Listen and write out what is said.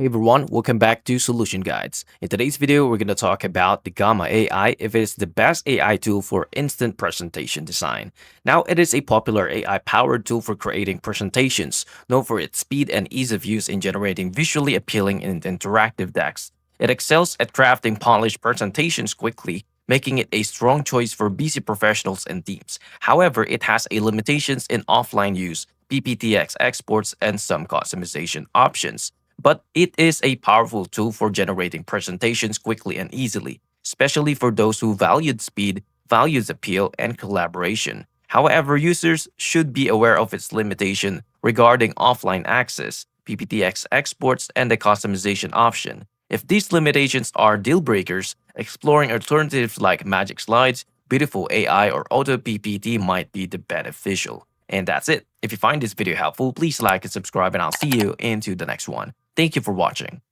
Hey everyone, welcome back to Solution Guides. In today's video, we're going to talk about the Gamma AI if it is the best AI tool for instant presentation design. Now, it is a popular AI-powered tool for creating presentations, known for its speed and ease of use in generating visually appealing and interactive decks. It excels at crafting polished presentations quickly, making it a strong choice for busy professionals and teams. However, it has a limitations in offline use, PPTX exports, and some customization options. But it is a powerful tool for generating presentations quickly and easily, especially for those who valued speed, values appeal, and collaboration. However, users should be aware of its limitation regarding offline access, PPTX exports, and the customization option. If these limitations are deal breakers, exploring alternatives like Magic Slides, Beautiful AI, or Auto PPT might be the beneficial. And that's it. If you find this video helpful, please like and subscribe, and I'll see you into the next one. Thank you for watching.